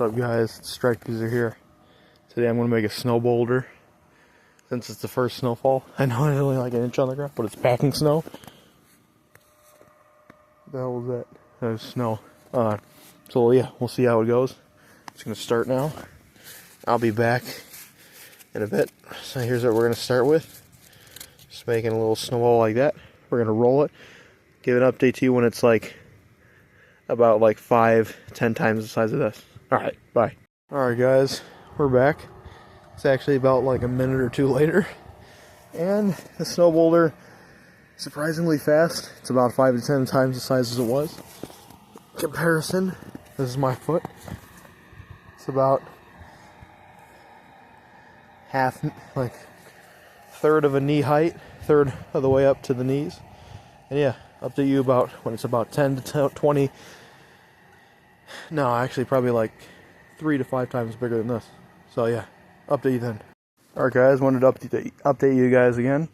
What's up, guys? Strike User here. Today I'm going to make a snow boulder. Since it's the first snowfall. I know it's only like an inch on the ground, but it's packing snow. What the hell was that? That was snow. So yeah, we'll see how it goes. It's going to start now. I'll be back in a bit. So here's what we're going to start with. Just making a little snowball like that. We're going to roll it. Give an update to you when it's like about like 5-10 times the size of this. Alright, bye. Alright guys, we're back. It's actually about like a minute or two later. And the snow boulder, surprisingly fast. It's about 5 to 10 times the size as it was. Comparison, this is my foot. It's about half, like third of a knee height, third of the way up to the knees. And yeah, update you about when it's about 10 to 20. No, actually probably like 3 to 5 times bigger than this. So yeah, update you then. Alright guys, wanted to update you guys again.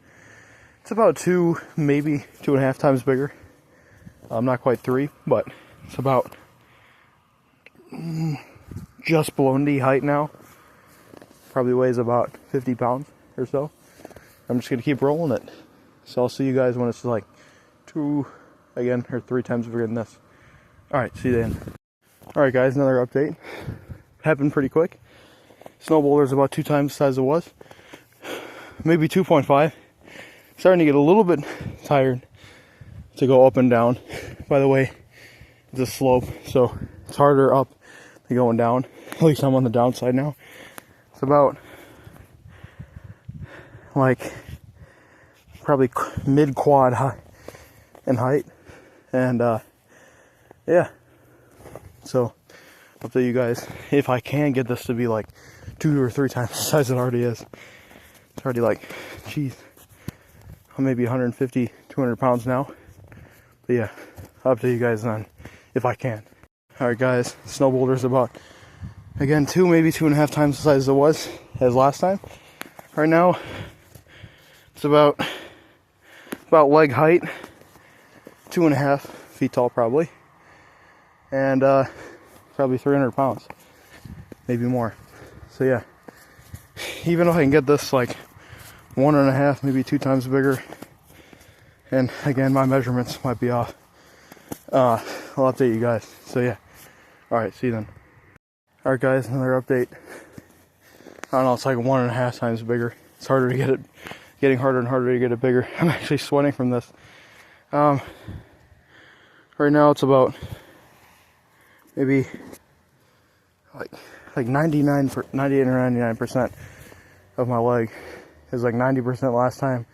It's about 2, maybe 2.5 times bigger. Not quite 3, but it's about just below knee height now. Probably weighs about 50 pounds or so. I'm just going to keep rolling it. So I'll see you guys when it's like 2, again, or 3 times bigger than this. Alright, see you then. Alright guys, another update. Happened pretty quick. Snow boulder is about 2 times the size it was. Maybe 2.5. Starting to get a little bit tired to go up and down. By the way, it's a slope, so it's harder up than going down. At least I'm on the downside now. It's about like probably mid-quad high in height. And yeah. So, update you guys if I can get this to be like 2 or 3 times the size it already is. It's already like, geez, maybe 150, 200 pounds now. But yeah, I'll update you guys on if I can. Alright guys, snow boulder is about, again, 2, maybe 2.5 times the size it was as last time. Right now, it's about leg height, 2.5 feet tall probably. And probably 300 pounds, maybe more. So yeah, even if I can get this like 1.5, maybe 2 times bigger, and again my measurements might be off, I'll update you guys. So yeah, alright, see you then. Alright guys, another update. I don't know, it's like 1.5 times bigger. It's harder to get it, getting harder and harder to get it bigger. I'm actually sweating from this. Right now it's about maybe like 98 or 99% of my leg. Is like 90% last time.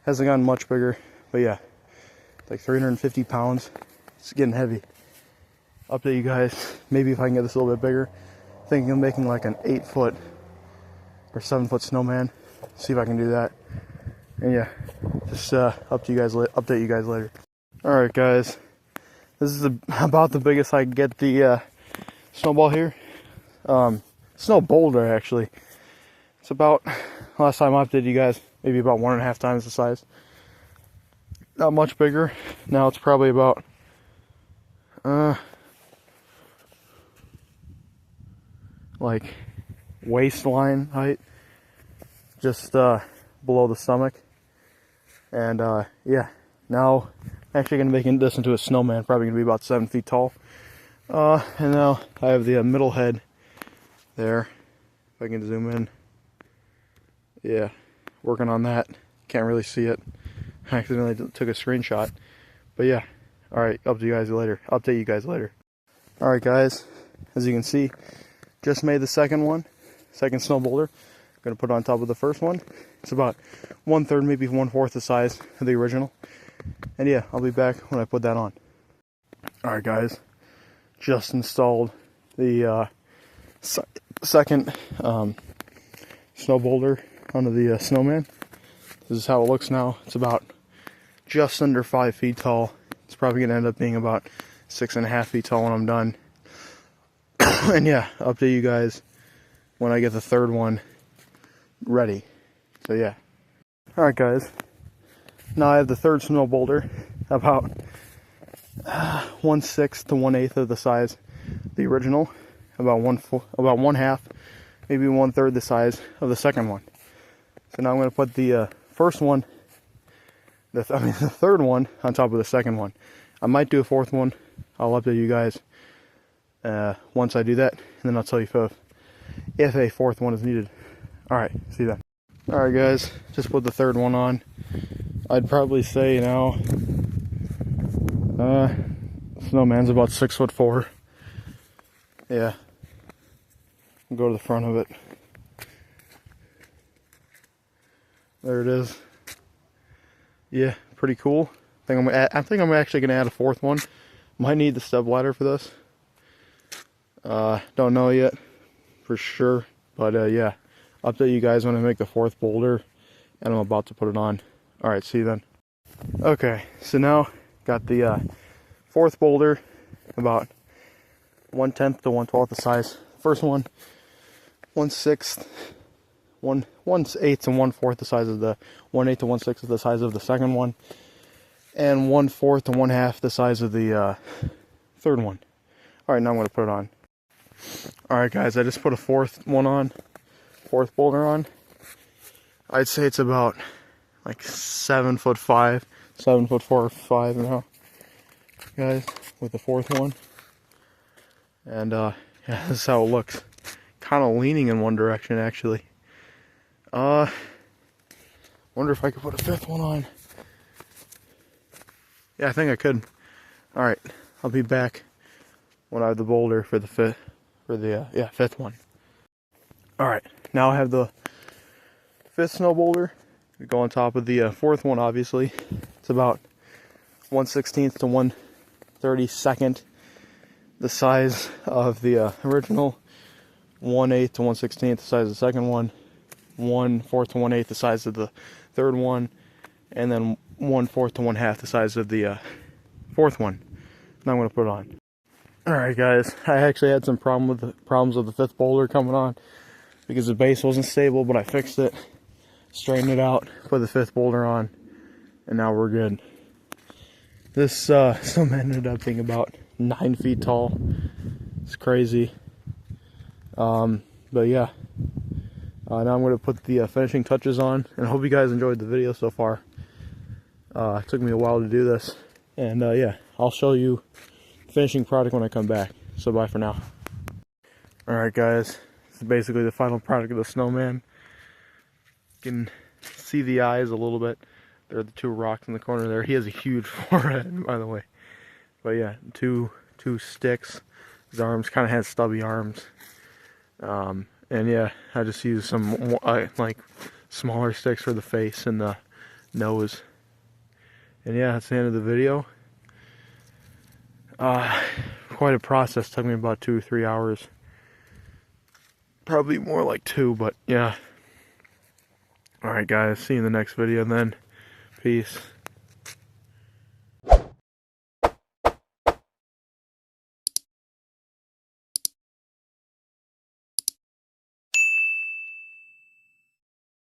Hasn't gotten much bigger, but yeah, like 350 pounds. It's getting heavy. Update you guys. Maybe if I can get this a little bit bigger. Thinking of making like an 8-foot or 7-foot snowman. See if I can do that. And yeah, just update you guys later. All right, guys. This is about the biggest I can get the snowball here. Snow boulder, actually. It's about, last time I updated you guys, maybe about 1.5 times the size. Not much bigger. Now it's probably about, like waistline height. Just below the stomach. And yeah, now I'm actually going to make this into a snowman. Probably going to be about 7 feet tall. And now I have the middle head there. If I can zoom in. Yeah, working on that. Can't really see it. I accidentally took a screenshot. But yeah, alright, update you guys later. Alright guys, as you can see, just made the second snow boulder. Gonna put it on top of the first one. It's about 1/3, maybe 1/4 the size of the original. And yeah, I'll be back when I put that on. Alright guys, just installed the second snow boulder onto the Snowman. This is how it looks now. It's about just under 5 feet tall. It's probably going to end up being about 6.5 feet tall when I'm done. And yeah, update you guys when I get the third one ready. So yeah. Alright guys, now I have the third snow boulder, about 1/6 to 1/8 of the size of the original. about one half, maybe 1/3 the size of the second one. So now I'm going to put the first one, the third one on top of the second one. I might do a fourth one. I'll update you guys once I do that, and then I'll tell you if a fourth one is needed. Alright, see you then. Alright guys, just put the third one on. I'd probably say now, Snowman's about 6'4". Yeah. Go to the front of it. There it is. Yeah, pretty I think I'm actually gonna add a fourth one. Might need the step ladder for this. Don't know yet for sure, but yeah, update you guys when I make the fourth boulder, and I'm about to put it on. All right, see you then. Okay, so now got the fourth boulder, about 1/10 to 1/12 the size. First one, 1/6, 1/8 to 1/4 the size of the 1/8 to 1/6 of the size of the second one, and 1/4 to 1/2 the size of the third one. All right, now I'm going to put it on. All right, guys, I just put a fourth boulder on. I'd say it's about like 7'5", 7'4" or 5 now, guys, with the fourth one. And yeah, this is how it looks. Kind of leaning in one direction, actually. Wonder if I could put a fifth one on. Yeah, I think I could. All right, I'll be back when I have the boulder for the fifth one. All right, now I have the fifth snow boulder. We go on top of the fourth one. Obviously, it's about 1/16 to 1/32 the size of the original. 1/8 to 1/16 the size of the second one. 1/4 to 1/8 the size of the third one, and then 1/4 to 1/2 the size of the fourth one. Now I'm going to put it on. Alright guys, I actually had some problems with the fifth boulder coming on because the base wasn't stable, but I fixed it, straightened it out, put the fifth boulder on, and now we're good. This Snowman ended up being about 9 feet tall. It's crazy. But yeah, now I'm going to put the finishing touches on, and I hope you guys enjoyed the video so far. It took me a while to do this, and yeah, I'll show you the finishing product when I come back. So bye for now. Alright guys, this is basically the final product of the Snowman. You can see the eyes a little bit. There are the two rocks in the corner there. He has a huge forehead, by the way. But yeah, two sticks. His arms kind of has stubby arms. And yeah, I just used some like smaller sticks for the face and the nose. And yeah, that's the end of the video. Quite a process. Took me about 2 or 3 hours. Probably more like 2, but yeah. Alright guys, see you in the next video then. Peace.